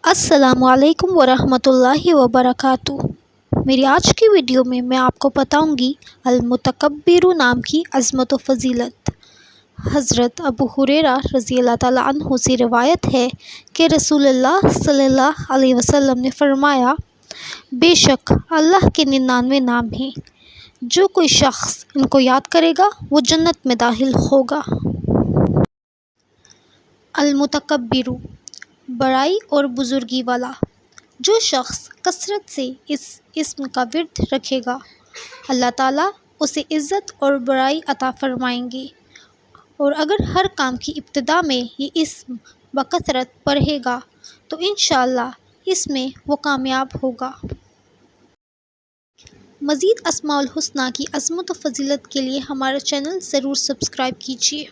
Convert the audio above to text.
السلام علیکم ورحمۃ اللہ وبرکاتہ۔ میری آج کی ویڈیو میں آپ کو بتاؤں گی المتکبر نام کی عظمت و فضیلت۔ حضرت ابو ہریرہ رضی اللہ تعالیٰ عنہ سے روایت ہے کہ رسول اللہ صلی اللہ علیہ وسلم نے فرمایا، بے شک اللہ کے 99 نام ہیں، جو کوئی شخص ان کو یاد کرے گا وہ جنت میں داخل ہوگا۔ المتکبر، بڑائی اور بزرگی والا۔ جو شخص کثرت سے اس اسم کا ورد رکھے گا، اللہ تعالیٰ اسے عزت اور بڑائی عطا فرمائیں گے، اور اگر ہر کام کی ابتدا میں یہ اسم بکثرت پڑھے گا تو انشاءاللہ اس میں وہ کامیاب ہوگا۔ مزید اسماء الحسنی کی عظمت و فضیلت کے لیے ہمارا چینل ضرور سبسکرائب کیجیے۔